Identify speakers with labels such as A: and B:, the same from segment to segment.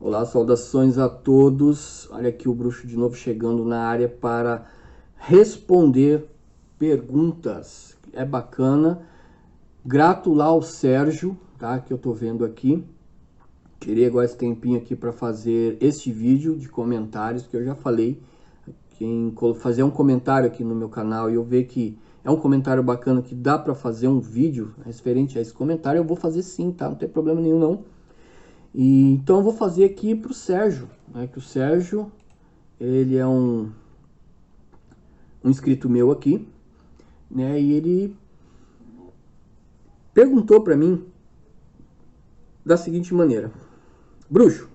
A: Olá, saudações a todos. Olha aqui o bruxo de novo chegando na área para responder perguntas. É bacana. Grato lá ao Sérgio, tá? Que eu tô vendo aqui. Tirei agora esse tempinho aqui para fazer este vídeo de comentários que eu já falei. Quem fazer um comentário aqui no meu canal e eu ver que é um comentário bacana que dá para fazer um vídeo referente a esse comentário, eu vou fazer sim, tá? Não tem problema nenhum não. E então eu vou fazer aqui para o Sérgio, né, que o Sérgio, ele é um inscrito meu aqui, né, e ele perguntou para mim da seguinte maneira: Bruxo,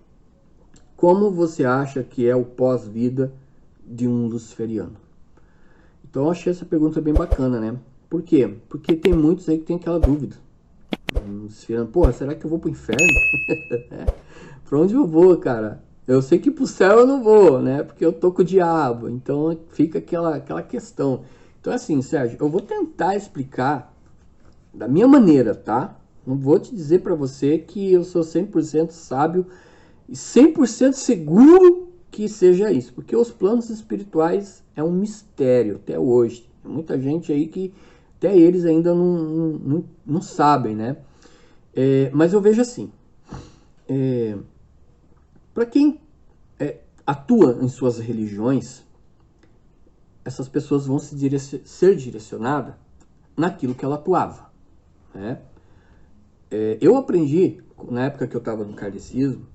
A: como você acha que é o pós-vida de um luciferiano? Então eu achei essa pergunta bem bacana, né? Por quê? Porque tem muitos aí que tem aquela dúvida. Luciferiano, porra, será que eu vou pro inferno? Pra onde eu vou, cara? Eu sei que pro céu eu não vou, né? Porque eu tô com o diabo. Então fica aquela questão. Então assim, Sérgio, eu vou tentar explicar da minha maneira, tá? Não vou te dizer pra você que eu sou 100% sábio e 100% seguro que seja isso. Porque os planos espirituais é um mistério até hoje. Tem muita gente aí que até eles ainda não sabem, né? Mas eu vejo assim. Para quem atua em suas religiões, essas pessoas vão ser direcionadas naquilo que ela atuava, né? Eu aprendi, na época que eu estava no kardecismo,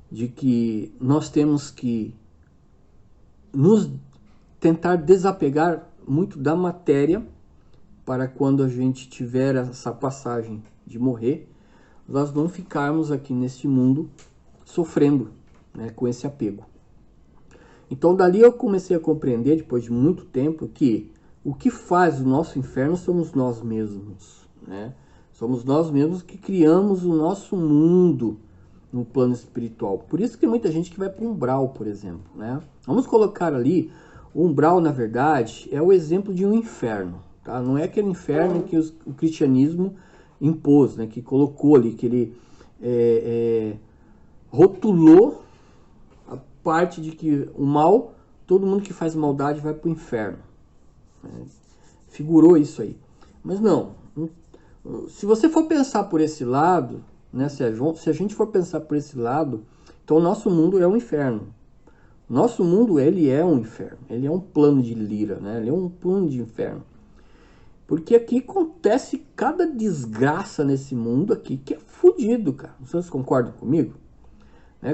A: de que nós temos que nos tentar desapegar muito da matéria para quando a gente tiver essa passagem de morrer, nós não ficarmos aqui neste mundo sofrendo, né, com esse apego. Então dali eu comecei a compreender, depois de muito tempo, que o que faz o nosso inferno somos nós mesmos, né? Somos nós mesmos que criamos o nosso mundo no plano espiritual. Por isso que muita gente que vai para o umbral, por exemplo, né? Vamos colocar ali, o umbral, na verdade, é o exemplo de um inferno, tá? Não é aquele inferno que o cristianismo impôs, né? Que colocou ali, que ele rotulou parte de que o mal, todo mundo que faz maldade vai para o inferno. Figurou isso aí. Mas não. Se você for pensar por esse lado, né, se a gente for pensar por esse lado, então o nosso mundo é um inferno. Nosso mundo, ele é um inferno. Ele é um plano de lira, né? Ele é um plano de inferno. Porque aqui acontece cada desgraça nesse mundo aqui que é fodido, cara. Vocês concordam comigo?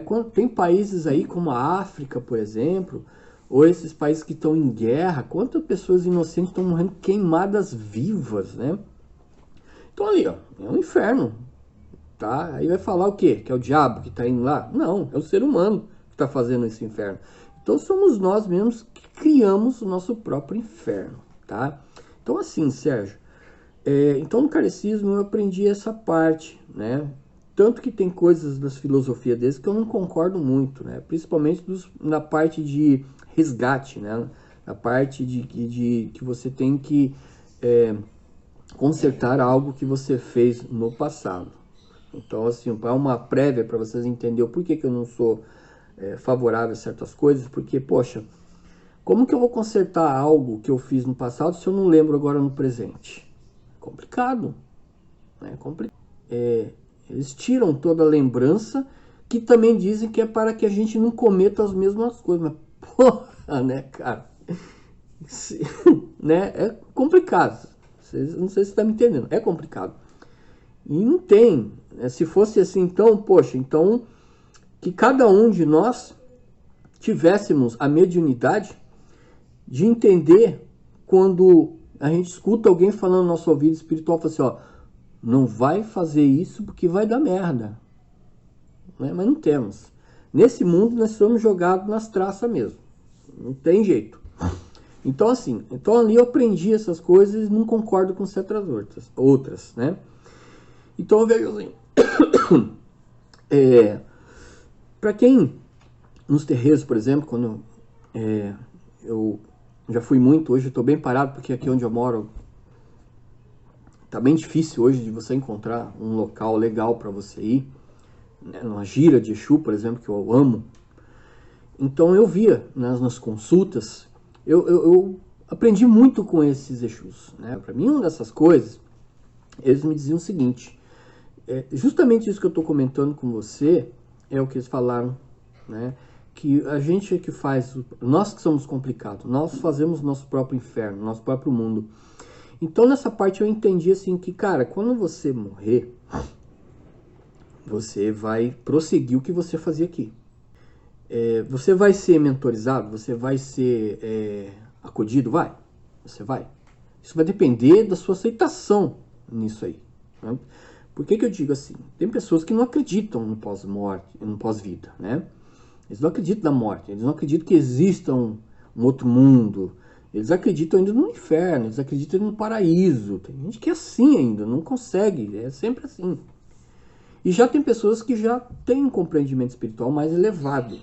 A: Quando tem países aí como a África, por exemplo, ou esses países que estão em guerra, quantas pessoas inocentes estão morrendo queimadas vivas, né? Então ali, ó, é um inferno, tá? Aí vai falar o quê? Que é o diabo que está indo lá? Não, é o ser humano que está fazendo esse inferno. Então somos nós mesmos que criamos o nosso próprio inferno, tá? Então assim, Sérgio, então no kardecismo eu aprendi essa parte, né? Tanto que tem coisas das filosofias deles que eu não concordo muito, né? Principalmente na parte de resgate, né? Na parte de que você tem que consertar algo que você fez no passado. Então, assim, é uma prévia para vocês entenderem o porquê que eu não sou favorável a certas coisas, porque, poxa, como que eu vou consertar algo que eu fiz no passado se eu não lembro agora no presente? Complicado, né? Complicado. Eles tiram toda a lembrança, que também dizem que é para que a gente não cometa as mesmas coisas. Mas, porra, né, cara? Né? É complicado. Não sei se você está me entendendo. É complicado. E não tem. Se fosse assim, então, poxa, então que cada um de nós tivéssemos a mediunidade de entender quando a gente escuta alguém falando no nosso ouvido espiritual, fala assim, ó, não vai fazer isso porque vai dar merda. Né? Mas não temos. Nesse mundo nós somos jogados nas traças mesmo. Não tem jeito. Então assim, então ali eu aprendi essas coisas e não concordo com certas outras, né? Então eu vejo assim, para quem nos terreiros, por exemplo, quando eu já fui muito, hoje eu estou bem parado porque aqui onde eu moro tá bem difícil hoje de você encontrar um local legal para você ir. né, numa gira de Exu, por exemplo, que eu amo. Então eu via nas consultas, eu aprendi muito com esses Exus, né? Para mim, uma dessas coisas, eles me diziam o seguinte, justamente isso que eu estou comentando com você, é o que eles falaram, né? Que a gente é que faz, nós que somos complicados, nós fazemos nosso próprio inferno, nosso próprio mundo. Então nessa parte eu entendi assim que, cara, quando você morrer, você vai prosseguir o que você fazia aqui. Você vai ser mentorizado? Você vai ser acudido? Vai. Você vai. Isso vai depender da sua aceitação nisso aí. Né? Por que eu digo assim? Tem pessoas que não acreditam no pós-morte, no pós-vida, né? Eles não acreditam na morte, eles não acreditam que exista um outro mundo. Eles acreditam ainda no inferno, eles acreditam no paraíso. Tem gente que é assim ainda, não consegue, é sempre assim. E já tem pessoas que já têm um compreendimento espiritual mais elevado.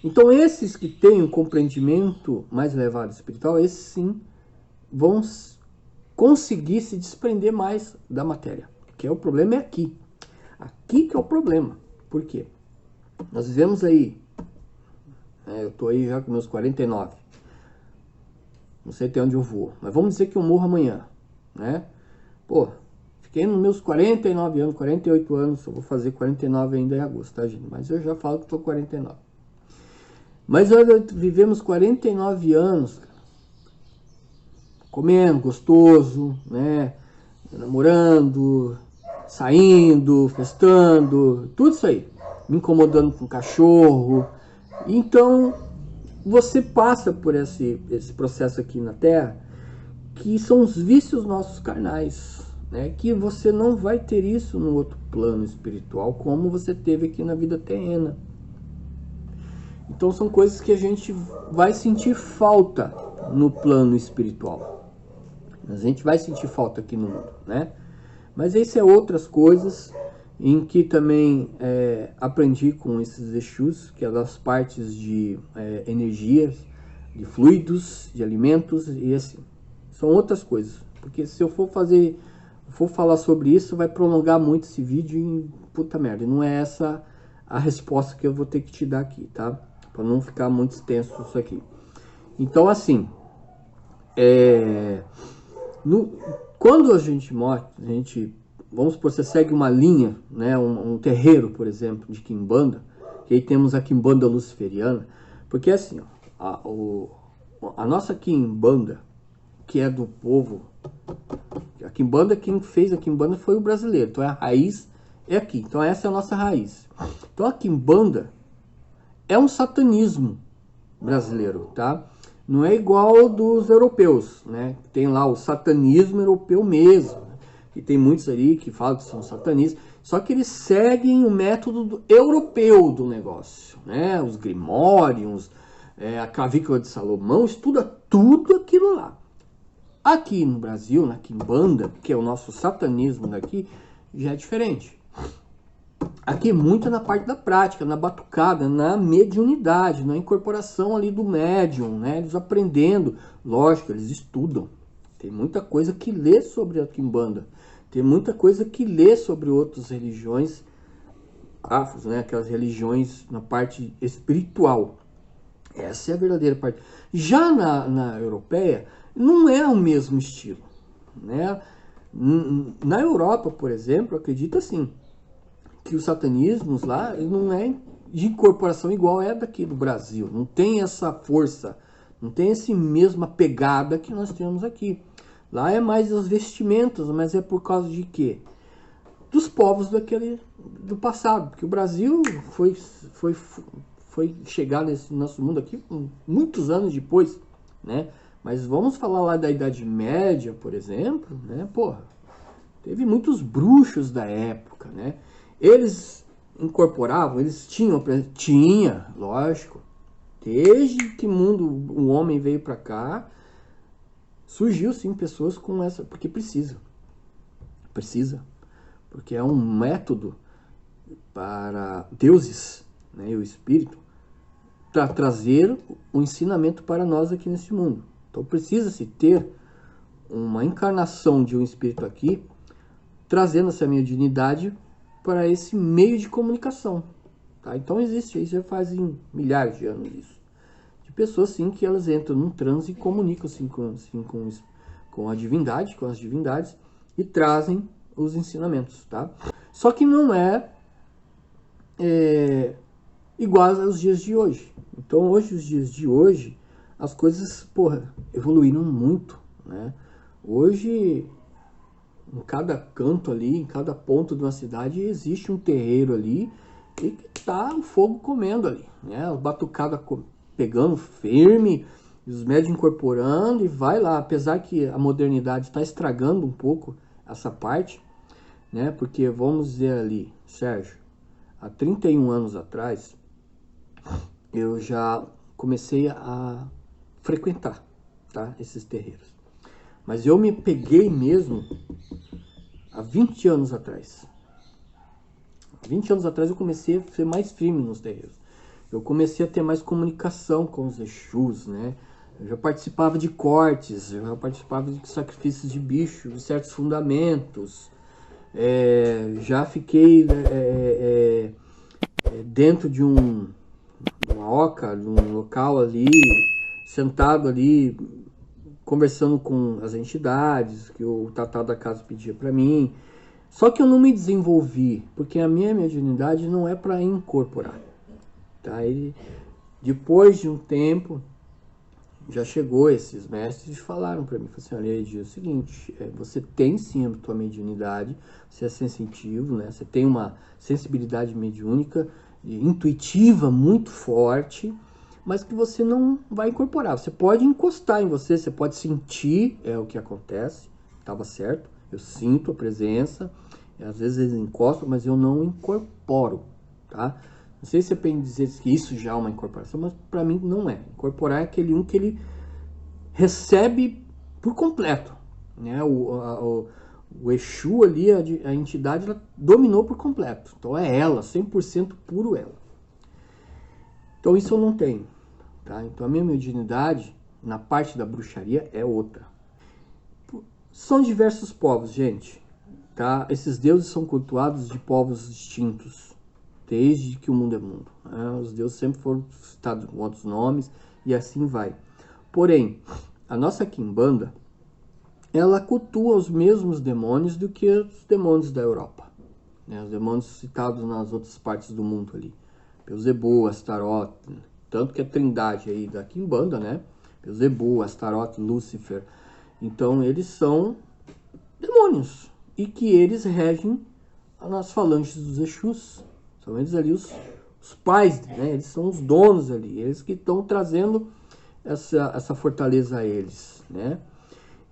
A: Então esses que têm um compreendimento mais elevado espiritual, esses sim vão conseguir se desprender mais da matéria. Porque o problema é aqui. Aqui que é o problema. Por quê? Nós vivemos aí, eu estou aí já com meus 49. Não sei até onde eu vou, mas vamos dizer que eu morro amanhã, né? Pô, fiquei nos meus 49 anos, 48 anos, eu vou fazer 49 ainda em agosto, tá, gente? Mas eu já falo que estou 49. Mas olha, vivemos 49 anos, cara, comendo gostoso, né? Namorando, saindo, festando, tudo isso aí. Me incomodando com o cachorro. Então, você passa por esse processo aqui na Terra, que são os vícios nossos carnais, né? Que você não vai ter isso no outro plano espiritual, como você teve aqui na vida terrena. Então são coisas que a gente vai sentir falta no plano espiritual. A gente vai sentir falta aqui no mundo, né? Mas isso é outras coisas em que também aprendi com esses Exus, que é das partes de energias, de fluidos, de alimentos e assim. São outras coisas, porque se eu for falar sobre isso, vai prolongar muito esse vídeo e puta merda, não é essa a resposta que eu vou ter que te dar aqui, tá? Para não ficar muito extenso isso aqui. Então assim, quando a gente morre, vamos supor, você segue uma linha, né, um terreiro, por exemplo, de Quimbanda, que aí temos a Quimbanda luciferiana, porque assim, a nossa Quimbanda, que é do povo, a Quimbanda, quem fez a Quimbanda foi o brasileiro, então a raiz é aqui, então essa é a nossa raiz. Então a Quimbanda é um satanismo brasileiro, tá? Não é igual dos europeus, né? Tem lá o satanismo europeu mesmo, né? E tem muitos ali que falam que são satanistas, só que eles seguem o método europeu do negócio, né? Os grimórios, a clavícula de Salomão, estuda tudo aquilo lá. Aqui no Brasil, na Quimbanda, que é o nosso satanismo daqui, já é diferente. Aqui muito na parte da prática, na batucada, na mediunidade, na incorporação ali do médium, né? Eles aprendendo, lógico, eles estudam. Tem muita coisa que lê sobre a Quimbanda, tem muita coisa que lê sobre outras religiões afros, né? Aquelas religiões na parte espiritual. Essa é a verdadeira parte. Já na europeia, não é o mesmo estilo, né? Na Europa, por exemplo, acredita assim, que os satanismos lá não é de incorporação igual é daqui do Brasil. Não tem essa força, não tem essa mesma pegada que nós temos aqui. Lá é mais as vestimentas, mas é por causa de quê? Dos povos do passado. Porque o Brasil foi chegar nesse nosso mundo aqui muitos anos depois, né? Mas vamos falar lá da Idade Média, por exemplo, né? Porra, teve muitos bruxos da época, né? Eles incorporavam, eles tinha, lógico, desde que o homem veio para cá, surgiu sim pessoas com essa, porque precisa, porque é um método para deuses, né, e o espírito, para trazer o ensinamento para nós aqui nesse mundo. Então precisa-se ter uma encarnação de um espírito aqui, trazendo essa mediunidade para esse meio de comunicação. Tá? Então existe, isso já fazem milhares de anos isso. De pessoas assim que elas entram num transe e comunicam assim, com a divindade, com as divindades, e trazem os ensinamentos. Tá? Só que não é igual aos dias de hoje. Então hoje, os dias de hoje, as coisas, porra, evoluíram muito, né? Hoje, em cada canto ali, em cada ponto de uma cidade, existe um terreiro ali e que tá o fogo comendo ali, né? A batucada pegando firme, os médios incorporando e vai lá. Apesar que a modernidade está estragando um pouco essa parte, né? Porque vamos dizer ali, Sérgio, há 31 anos atrás, eu já comecei a frequentar, tá? Esses terreiros. Mas eu me peguei mesmo há 20 anos atrás. 20 anos atrás eu comecei a ser mais firme nos terreiros. Eu comecei a ter mais comunicação com os Exus, né? Eu já participava de cortes, eu já participava de sacrifícios de bicho, de certos fundamentos. Já fiquei dentro de uma oca, de um local ali, sentado ali, conversando com as entidades que o Tatá da casa pedia para mim. Só que eu não me desenvolvi, porque a minha mediunidade não é para incorporar. Tá? Depois de um tempo, já chegou esses mestres e falaram para mim, assim, olha, Edir, é o seguinte, você tem sim a tua mediunidade, você é sensitivo, né? Você tem uma sensibilidade mediúnica, intuitiva muito forte, mas que você não vai incorporar. Você pode encostar em você, você pode sentir, é o que acontece, estava certo, eu sinto a presença, às vezes eles encostam, mas eu não incorporo, tá? Não sei se você pode dizer que isso já é uma incorporação, mas para mim não é. Incorporar é aquele um que ele recebe por completo, né? O Exu ali, a entidade, ela dominou por completo. Então é ela, 100% puro ela. Então isso eu não tenho, tá? Então a minha mediunidade, na parte da bruxaria, é outra. São diversos povos, gente, tá? Esses deuses são cultuados de povos distintos, desde que o mundo é mundo, né? Os deuses sempre foram citados com outros nomes e assim vai. Porém, a nossa quimbanda, ela cultua os mesmos demônios do que os demônios da Europa, né? Os demônios citados nas outras partes do mundo ali, Beelzebub, Astaroth, tanto que a trindade aí da quimbanda, né? Beelzebub, Astaroth, Lúcifer. Então eles são demônios e que eles regem nas falanges dos Exus. São eles ali os pais, né? Eles são os donos ali, eles que estão trazendo essa fortaleza a eles, né?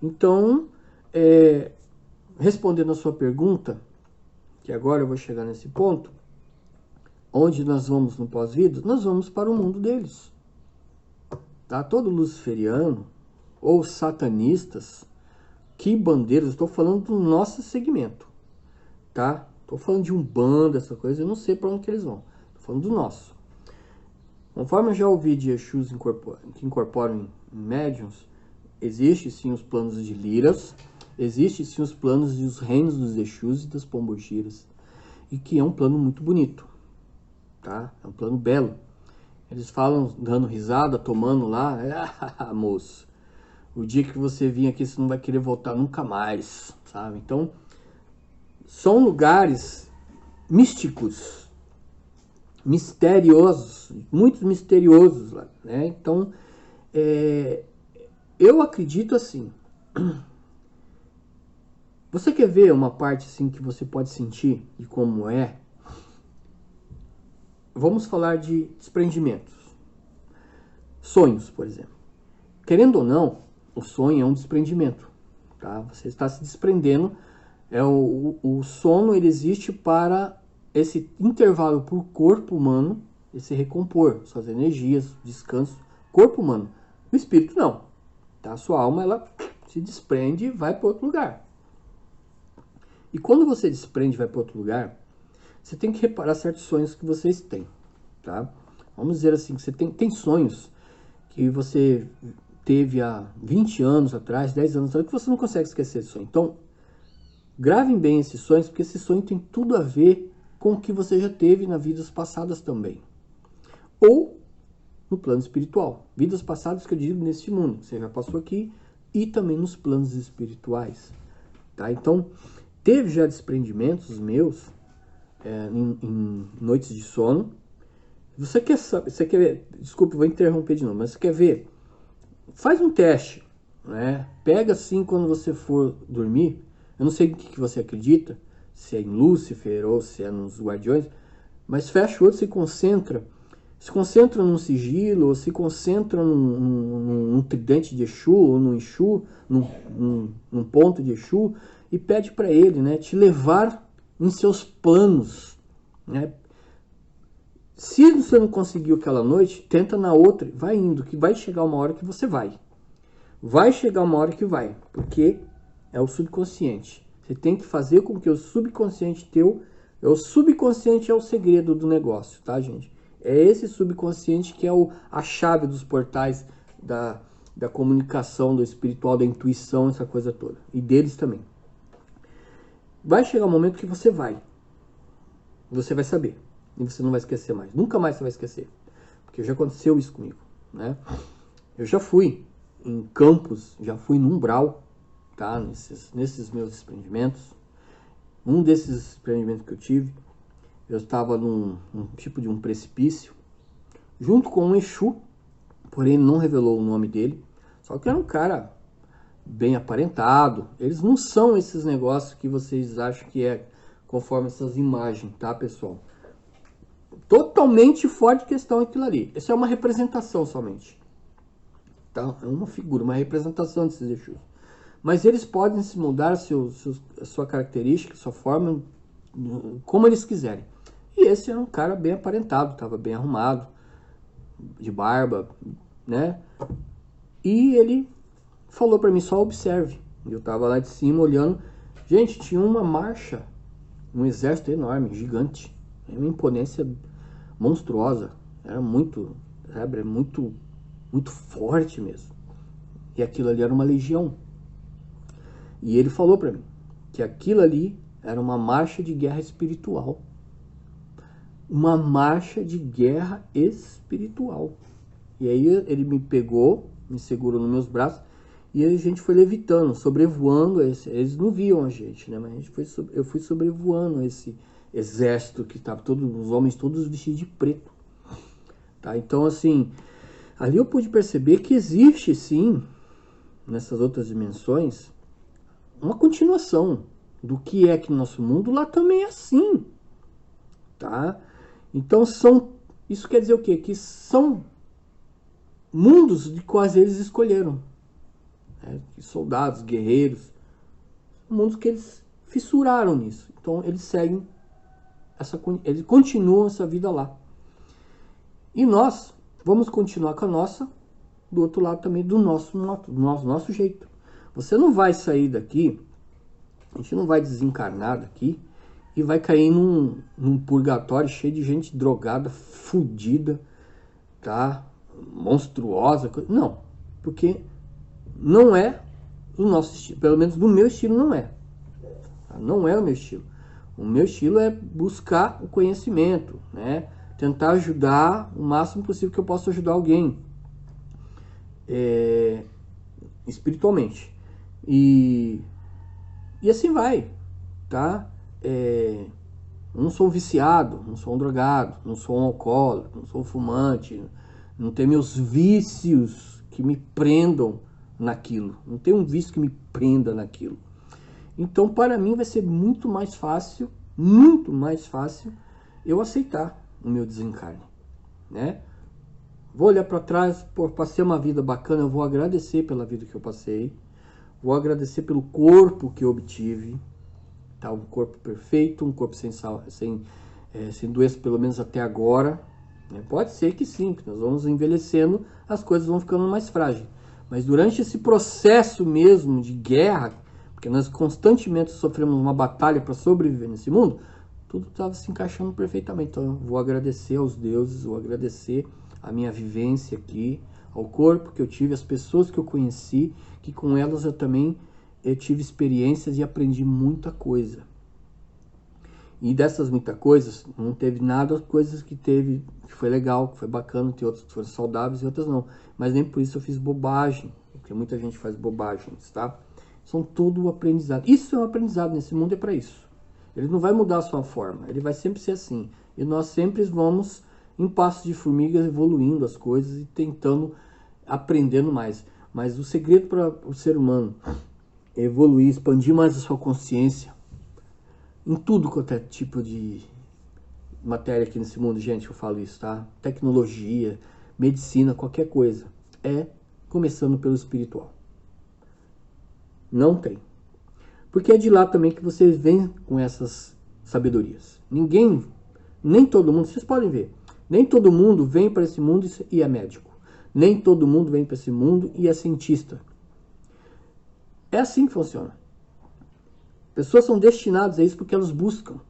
A: Então, respondendo a sua pergunta, que agora eu vou chegar nesse ponto, onde nós vamos no pós-vida? Nós vamos para o mundo deles. Tá? Todo luciferiano ou satanistas, quimbandeiros, estou falando do nosso segmento, tá? Estou falando de Umbanda, essa coisa, eu não sei para onde que eles vão. Estou falando do nosso. Conforme eu já ouvi de Exus que incorporam em médiums, existe sim os planos de liras, existe sim os planos dos reinos dos Exus e das pombogiras, e que é um plano muito bonito, tá? É um plano belo. Eles falam dando risada, tomando lá, moço, o dia que você vir aqui você não vai querer voltar nunca mais, sabe? Então, são lugares místicos, misteriosos, muito misteriosos lá, né? Então, eu acredito assim. Você quer ver uma parte assim que você pode sentir de como é? Vamos falar de desprendimentos. Sonhos, por exemplo. Querendo ou não, o sonho é um desprendimento, tá? Você está se desprendendo. O sono, ele existe para esse intervalo para o corpo humano se recompor, suas energias, descanso, corpo humano. O espírito não, tá? A sua alma, ela se desprende e vai para outro lugar. E quando você desprende e vai para outro lugar, você tem que reparar certos sonhos que vocês têm, tá? Vamos dizer assim, que você tem sonhos que você teve há 20 anos atrás, 10 anos atrás, que você não consegue esquecer esse sonho. Então, gravem bem esses sonhos, porque esse sonho tem tudo a ver com o que você já teve nas vidas passadas também. Ou no plano espiritual. Vidas passadas que eu digo neste mundo. Você já passou aqui e também nos planos espirituais. Tá? Então, teve já desprendimentos meus em noites de sono. Você quer saber, você quer ver, desculpa, vou interromper de novo, mas você quer ver? Faz um teste, né? Pega assim quando você for dormir. Eu não sei em que você acredita, se é em Lúcifer ou se é nos Guardiões, mas fecha o olho, se concentra num sigilo, ou se concentra num tridente de Exu, ou num Exu, num ponto de Exu, e pede para ele, né, te levar em seus planos, né? Se você não conseguiu aquela noite, tenta na outra, vai indo, que vai chegar uma hora que você vai. Vai chegar uma hora que vai, porque é o subconsciente. Você tem que fazer com que o subconsciente teu, o subconsciente é o segredo do negócio, tá, gente? É esse subconsciente que é a chave dos portais da comunicação, do espiritual, da intuição, essa coisa toda. E deles também. Vai chegar um momento que você vai. Você vai saber. E você não vai esquecer mais. Nunca mais você vai esquecer. Porque já aconteceu isso comigo, né? Eu já fui em campos, já fui no umbral, tá? Nesses meus desprendimentos. Um desses desprendimentos que eu tive, eu estava num tipo de um precipício, junto com um Exu, porém não revelou o nome dele. Só que era um cara bem aparentado. Eles não são esses negócios que vocês acham que é conforme essas imagens, tá, pessoal? Totalmente fora de questão aquilo ali. Isso é uma representação somente. Tá? É uma figura, uma representação desses Exus. Mas eles podem se mudar a sua característica, a sua forma, como eles quiserem. E esse era um cara bem aparentado, estava bem arrumado, de barba, né? E ele falou para mim, só observe. Eu estava lá de cima olhando. Gente, tinha uma marcha, um exército enorme, gigante. Uma imponência monstruosa. Era muito, sabe, muito forte mesmo. E aquilo ali era uma legião. E ele falou para mim que aquilo ali era uma marcha de guerra espiritual. Uma marcha de guerra espiritual. E aí ele me pegou, me segurou nos meus braços, e a gente foi levitando, sobrevoando. Eles não viam a gente, né? Mas eu fui sobrevoando esse exército que estava, os homens todos vestidos de preto. Tá? Então, assim, ali eu pude perceber que existe, sim, nessas outras dimensões, uma continuação do que é aqui no nosso mundo. Lá também é assim, tá? Então isso quer dizer o quê? Que são mundos de quais eles escolheram, né? Soldados, guerreiros, mundos que eles fissuraram nisso. Então eles seguem eles continuam essa vida lá. E nós vamos continuar com a nossa, do outro lado também, do nosso jeito. Você não vai sair daqui, a gente não vai desencarnar daqui e vai cair num purgatório cheio de gente drogada, fudida, tá? Monstruosa. Não, porque não é o nosso estilo, pelo menos do meu estilo não é. Tá? Não é o meu estilo. O meu estilo é buscar o conhecimento, né? Tentar ajudar o máximo possível que eu possa ajudar alguém espiritualmente. E assim vai, tá? Não sou um viciado, não sou um drogado, não sou um alcoólatra, não sou um fumante, não tenho meus vícios que me prendam naquilo. Não tenho um vício que me prenda naquilo. Então, para mim, vai ser muito mais fácil eu aceitar o meu desencarne, né? Vou olhar para trás, passei uma vida bacana, eu vou agradecer pela vida que eu passei, vou agradecer pelo corpo que eu obtive, tá? Um corpo perfeito, um corpo sem doença, pelo menos até agora, né? Pode ser que sim, que nós vamos envelhecendo, as coisas vão ficando mais frágeis, mas durante esse processo mesmo de guerra, porque nós constantemente sofremos uma batalha para sobreviver nesse mundo, tudo estava se encaixando perfeitamente. Então eu vou agradecer aos deuses, vou agradecer a minha vivência aqui, ao corpo que eu tive, às pessoas que eu conheci, que com elas eu também tive experiências e aprendi muita coisa. E dessas muitas coisas, não teve nada, coisas que teve, que foi legal, que foi bacana, tem outras que foram saudáveis e outras não. Mas nem por isso eu fiz bobagem, porque muita gente faz bobagens, tá? São tudo aprendizado. Isso é um aprendizado, nesse mundo é para isso. Ele não vai mudar a sua forma, ele vai sempre ser assim. E nós sempre vamos, em passos de formiga, evoluindo as coisas e tentando, aprendendo mais. Mas o segredo para o ser humano é evoluir, expandir mais a sua consciência, em tudo quanto é tipo de matéria aqui nesse mundo, gente, eu falo isso, tá? Tecnologia, medicina, qualquer coisa. É começando pelo espiritual. Não tem. Porque é de lá também que vocês vêm com essas sabedorias. Ninguém, nem todo mundo, vocês podem ver, nem todo mundo vem para esse mundo e é médico. Nem todo mundo vem para esse mundo e é cientista. É assim que funciona. Pessoas são destinadas a isso porque elas buscam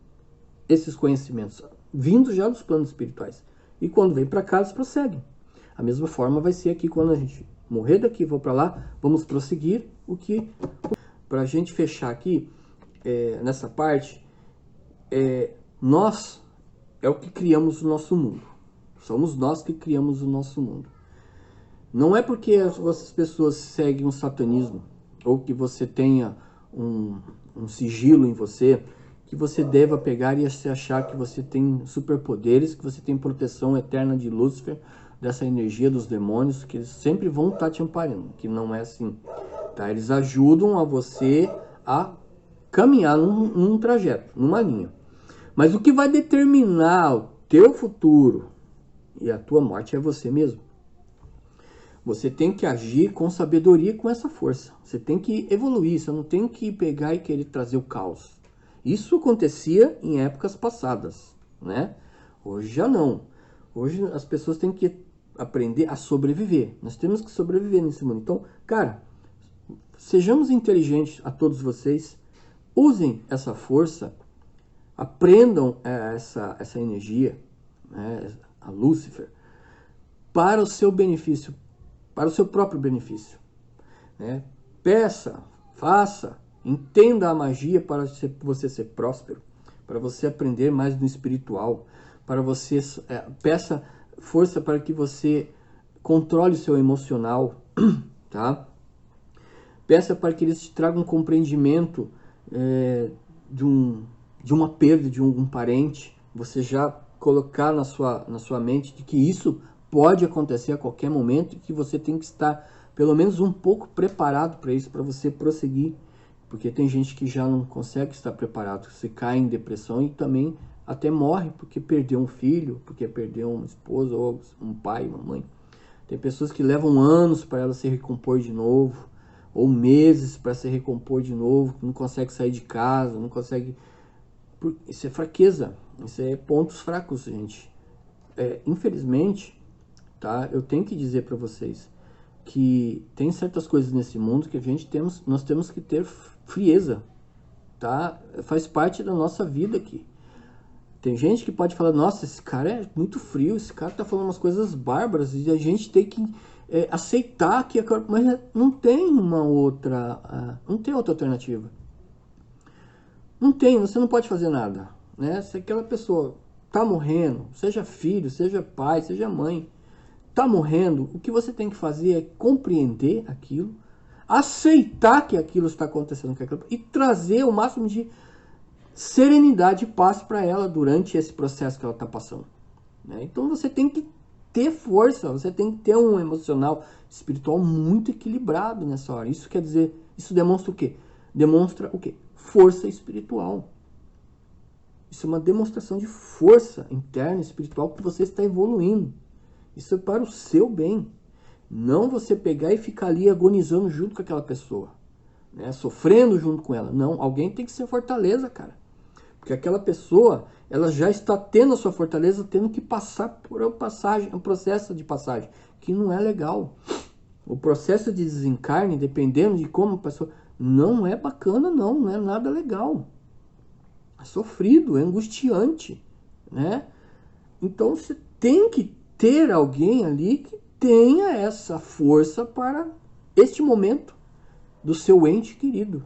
A: esses conhecimentos, vindos já dos planos espirituais. E quando vem para cá, eles prosseguem. A mesma forma vai ser aqui quando a gente morrer daqui, vou para lá, vamos prosseguir o que... Para a gente fechar aqui, nessa parte, nós é o que criamos o nosso mundo. Somos nós que criamos o nosso mundo. Não é porque essas pessoas seguem um satanismo, ou que você tenha um sigilo em você, que você deva pegar e se achar que você tem superpoderes, que você tem proteção eterna de Lúcifer, dessa energia dos demônios, que eles sempre vão estar te amparando, que não é assim. Tá? Eles ajudam a você a caminhar num trajeto, numa linha. Mas o que vai determinar o teu futuro e a tua morte é você mesmo. Você tem que agir com sabedoria, com essa força. Você tem que evoluir, você não tem que pegar e querer trazer o caos. Isso acontecia em épocas passadas, né? Hoje já não. Hoje as pessoas têm que aprender a sobreviver. Nós temos que sobreviver nesse mundo. Então, cara, sejamos inteligentes a todos vocês. Usem essa força. Aprendam essa energia, né, a Lúcifer, para o seu benefício, para o seu próprio benefício. Né? Peça, faça, entenda a magia para você ser próspero, para você aprender mais no espiritual, para você peça força para que você controle o seu emocional, tá? Peça para que eles te tragam um compreendimento de uma perda de um parente, você já colocar na sua mente de que isso pode acontecer a qualquer momento e que você tem que estar pelo menos um pouco preparado para isso, para você prosseguir, porque tem gente que já não consegue estar preparado, você cai em depressão e também até morre porque perdeu um filho, porque perdeu uma esposa ou um pai, uma mãe. Tem pessoas que levam anos para ela se recompor de novo, ou meses para se recompor de novo, não consegue sair de casa, não consegue... Isso é fraqueza, isso é pontos fracos, gente. Infelizmente, tá? Eu tenho que dizer para vocês que tem certas coisas nesse mundo que nós temos que ter frieza, tá? Faz parte da nossa vida aqui. Tem gente que pode falar, nossa, esse cara é muito frio, esse cara tá falando umas coisas bárbaras e a gente tem que aceitar que... Mas não tem uma outra... não tem outra alternativa. Não tem, você não pode fazer nada, né? Se aquela pessoa tá morrendo, seja filho, seja pai, seja mãe, tá morrendo, o que você tem que fazer é compreender aquilo, aceitar que aquilo está acontecendo e trazer o máximo de serenidade e paz para ela durante esse processo que ela está passando, né? Então você tem que ter força, você tem que ter um emocional espiritual muito equilibrado nessa hora. Isso quer dizer, isso demonstra o quê? Demonstra o quê? Força espiritual. Isso é uma demonstração de força interna espiritual que você está evoluindo. Isso é para o seu bem. Não você pegar e ficar ali agonizando junto com aquela pessoa, né? Sofrendo junto com ela. Não, alguém tem que ser fortaleza, cara. Porque aquela pessoa, ela já está tendo a sua fortaleza, tendo que passar por um processo de passagem, que não é legal. O processo de desencarne, dependendo de como a pessoa... Não é bacana, não é nada legal. É sofrido, é angustiante, né? Então você tem que ter alguém ali que tenha essa força para este momento do seu ente querido.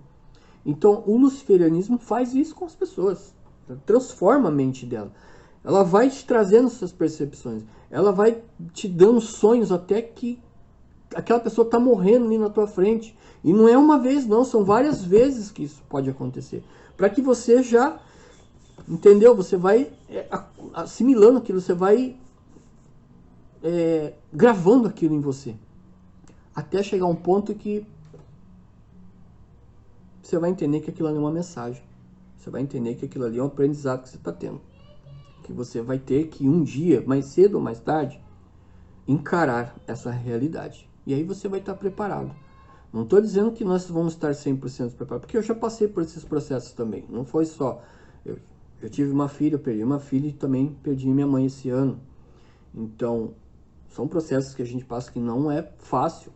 A: Então o luciferianismo faz isso com as pessoas. transforma a mente dela. Ela vai te trazendo suas percepções. Ela vai te dando sonhos até que aquela pessoa está morrendo ali na tua frente. E não é uma vez não, são várias vezes que isso pode acontecer. Para que você já, entendeu? Você vai assimilando aquilo, você vai gravando aquilo em você. Até chegar a um ponto que você vai entender que aquilo ali é uma mensagem. Você vai entender que aquilo ali é um aprendizado que você está tendo. Que você vai ter que um dia, mais cedo ou mais tarde, encarar essa realidade. E aí você vai estar preparado. Não estou dizendo que nós vamos estar 100% preparados, porque eu já passei por esses processos também. Não foi só... Eu tive uma filha, eu perdi uma filha e também perdi minha mãe esse ano. Então, são processos que a gente passa que não é fácil.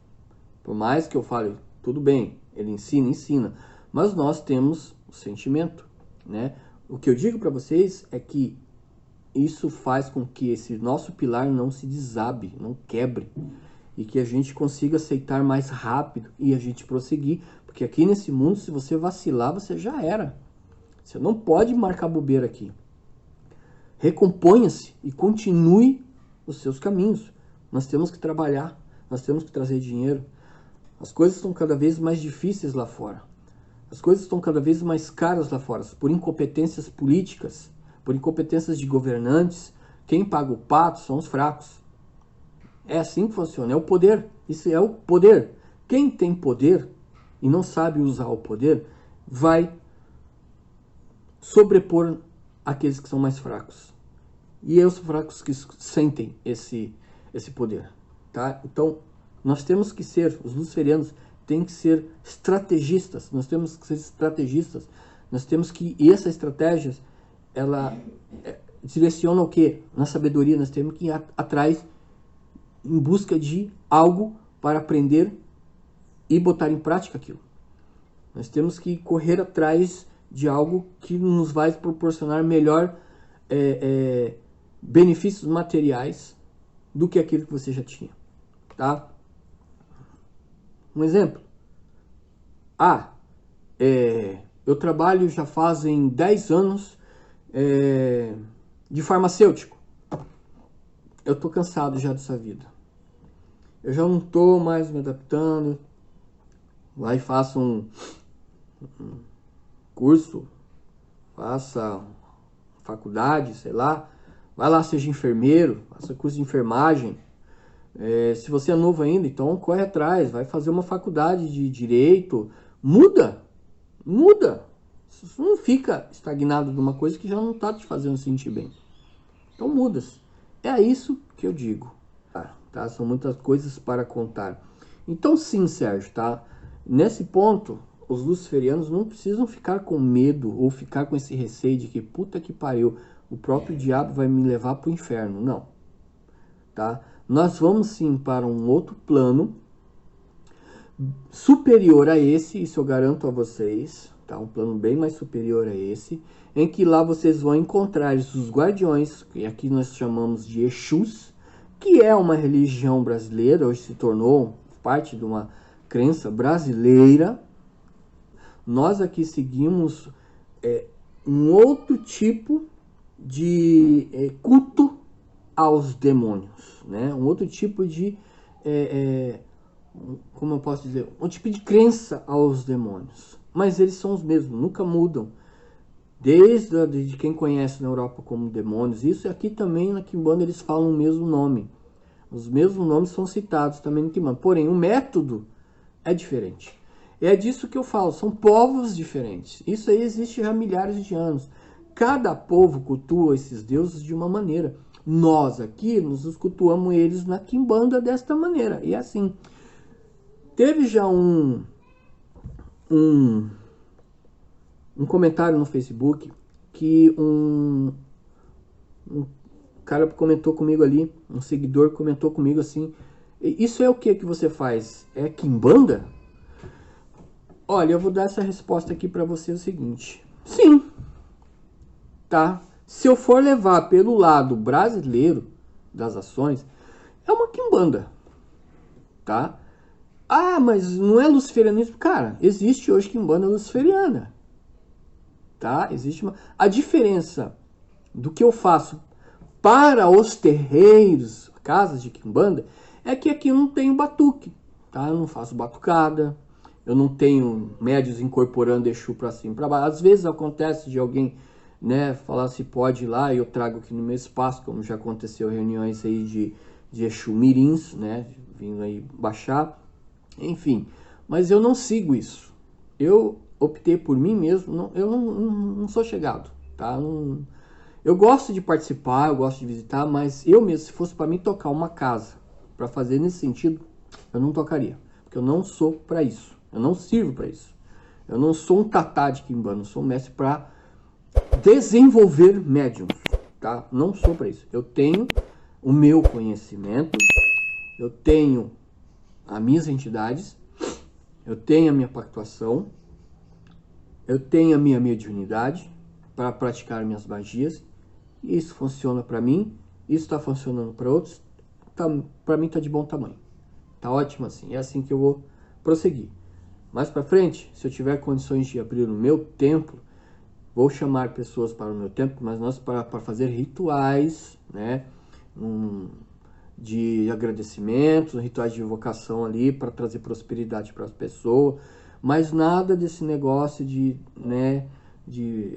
A: Por mais que eu fale, tudo bem, ele ensina. Mas nós temos o sentimento, né? O que eu digo para vocês é que isso faz com que esse nosso pilar não se desabe, não quebre. E que a gente consiga aceitar mais rápido e a gente prosseguir. Porque aqui nesse mundo, se você vacilar, você já era. Você não pode marcar bobeira aqui. Recomponha-se e continue os seus caminhos. Nós temos que trabalhar, nós temos que trazer dinheiro. As coisas estão cada vez mais difíceis lá fora. As coisas estão cada vez mais caras lá fora, por incompetências políticas, por incompetências de governantes. Quem paga o pato são os fracos. É assim que funciona, é o poder. Isso é o poder. Quem tem poder e não sabe usar o poder, vai sobrepor aqueles que são mais fracos. E é os fracos que sentem esse poder, tá? Então, nós temos que ser, os luciferianos têm que ser estrategistas, nós temos que ser estrategistas, nós temos que, e essa estratégia, ela direciona o quê? Na sabedoria, nós temos que ir atrás, em busca de algo para aprender e botar em prática aquilo. Nós temos que correr atrás de algo que nos vai proporcionar melhor benefícios materiais do que aquilo que você já tinha, tá? Um exemplo. Eu trabalho já fazem 10 anos de farmacêutico. Eu tô cansado já dessa vida. Eu já não tô mais me adaptando. Vai e faça um curso, faça faculdade, sei lá. Vai lá, seja enfermeiro, faça curso de enfermagem. Se você é novo ainda, então corre atrás, vai fazer uma faculdade de direito. Muda. Você não fica estagnado numa coisa que já não está te fazendo sentir bem. Então muda-se. É isso que eu digo. Tá? São muitas coisas para contar. Então sim, Sérgio, tá? Nesse ponto, os luciferianos não precisam ficar com medo ou ficar com esse receio de que, puta que pariu, o próprio diabo vai me levar para o inferno. Não. Tá? Nós vamos sim para um outro plano superior a esse, isso eu garanto a vocês, tá? Um plano bem mais superior a esse, em que lá vocês vão encontrar os guardiões, que aqui nós chamamos de Exus, que é uma religião brasileira, hoje se tornou parte de uma crença brasileira. Nós aqui seguimos um outro tipo de culto aos demônios, né? Um outro tipo de, como eu posso dizer, um tipo de crença aos demônios. Mas eles são os mesmos, nunca mudam. Desde quem conhece na Europa como demônios, isso aqui também na Quimbanda eles falam o mesmo nome. Os mesmos nomes são citados também no Quimbanda. Porém, o método é diferente. É disso que eu falo, são povos diferentes. Isso aí existe há milhares de anos. Cada povo cultua esses deuses de uma maneira. Nós aqui nos cultuamos eles na Quimbanda desta maneira. E assim, teve já um comentário no Facebook que um cara comentou comigo ali, um seguidor comentou comigo assim: isso é o que você faz? É Quimbanda? Olha, eu vou dar essa resposta aqui para você o seguinte: sim, tá? Se eu for levar pelo lado brasileiro das ações, é uma Quimbanda, tá? Ah, mas não é luciferianismo? Cara, existe hoje Quimbanda luciferiana, tá? A diferença do que eu faço para os terreiros, casas de quimbanda, é que aqui eu não tenho batuque, tá? Eu não faço batucada, eu não tenho médios incorporando Exu para cima e para baixo. Às vezes acontece de alguém, né, falar se pode ir lá e eu trago aqui no meu espaço, como já aconteceu reuniões aí de Exu mirins, né, vindo aí baixar, enfim. Mas eu não sigo isso. Eu optei por mim mesmo, eu não sou chegado, tá? Eu gosto de participar, eu gosto de visitar, mas eu mesmo, se fosse para mim tocar uma casa, para fazer nesse sentido, eu não tocaria. Porque eu não sou para isso. Eu não sirvo para isso. Eu não sou um tatá de quimbanda, eu sou um mestre para desenvolver médiums, tá? Não sou para isso. Eu tenho o meu conhecimento, eu tenho as minhas entidades, eu tenho a minha pactuação, eu tenho a minha mediunidade para praticar minhas magias. Isso funciona para mim, isso está funcionando para outros, para mim está de bom tamanho. Tá ótimo assim, é assim que eu vou prosseguir. Mais para frente, se eu tiver condições de abrir o meu templo, vou chamar pessoas para o meu templo, mas nós para fazer rituais, né, de agradecimento, rituais de invocação ali para trazer prosperidade para as pessoas, mas nada desse negócio de, né, de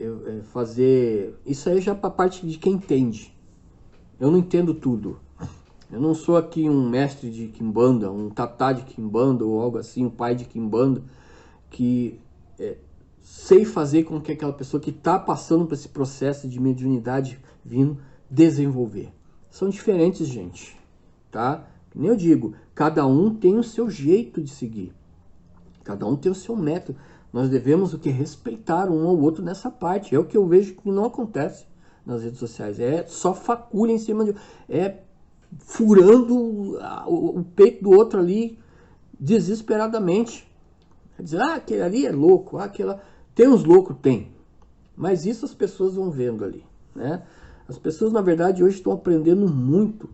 A: fazer, isso aí já para a parte de quem entende. Eu não entendo tudo. Eu não sou aqui um mestre de quimbanda, um tatá de quimbanda ou algo assim, um pai de quimbanda, que sei fazer com que aquela pessoa que está passando por esse processo de mediunidade vindo desenvolver. São diferentes, gente, tá? Nem eu digo, cada um tem o seu jeito de seguir. Cada um tem o seu método. Nós devemos o que? Respeitar um ao outro nessa parte. É o que eu vejo que não acontece nas redes sociais. É só faculha em cima de... furando o peito do outro ali desesperadamente. Quer dizer, aquele ali é louco, aquela... Tem uns loucos? Tem. Mas isso as pessoas vão vendo ali, né? As pessoas, na verdade, hoje estão aprendendo muito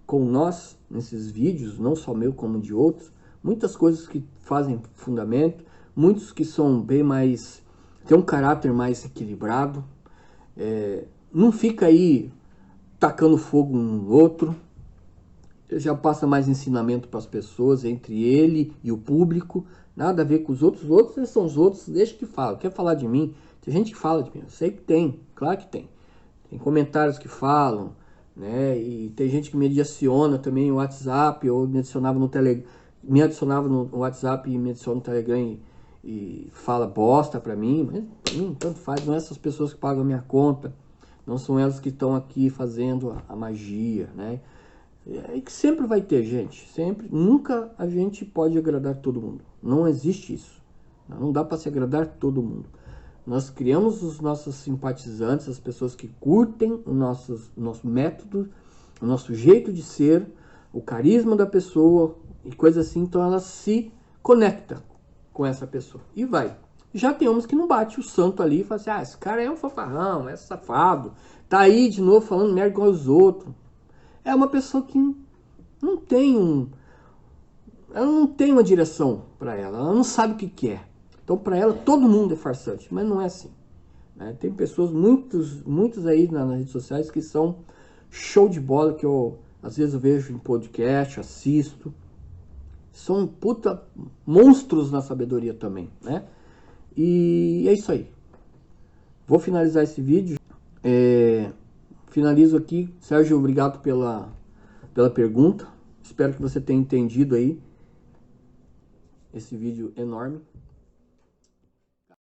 A: com nós, nesses vídeos, não só meu, como de outros. Muitas coisas que fazem fundamento, muitos que são bem mais... tem um caráter mais equilibrado. Não fica aí tacando fogo um no outro. Já passa mais ensinamento para as pessoas, entre ele e o público. Nada a ver com os outros. Os outros são os outros, deixa que fala. Quer falar de mim? Tem gente que fala de mim. Eu sei que tem, claro que tem. Tem comentários que falam, né? E tem gente que me adiciona também no WhatsApp, ou me adicionava no Telegram. Me adicionava no WhatsApp e me adiciona no Telegram e fala bosta pra mim. Mas pra mim, tanto faz. Não é essas pessoas que pagam a minha conta. Não são elas que estão aqui fazendo a magia, né? É que sempre vai ter, gente. Sempre. Nunca a gente pode agradar todo mundo. Não existe isso. Não dá para se agradar todo mundo. Nós criamos os nossos simpatizantes, as pessoas que curtem o nosso método, o nosso jeito de ser, o carisma da pessoa e coisa assim. Então ela se conecta com essa pessoa e vai. Já tem uns que não bate o santo ali e fala assim, esse cara é um fanfarrão, é safado, tá aí de novo falando merda igual os outros. É uma pessoa que não tem ela não tem uma direção para ela não sabe o que quer. Então para ela todo mundo é farsante, mas não é assim, né? Tem pessoas, muitos aí nas redes sociais que são show de bola, que às vezes eu vejo em podcast, assisto. São puta monstros na sabedoria também, né? E é isso aí. Vou finalizar esse vídeo. Finalizo aqui. Sérgio, obrigado pela pergunta. Espero que você tenha entendido aí esse vídeo enorme.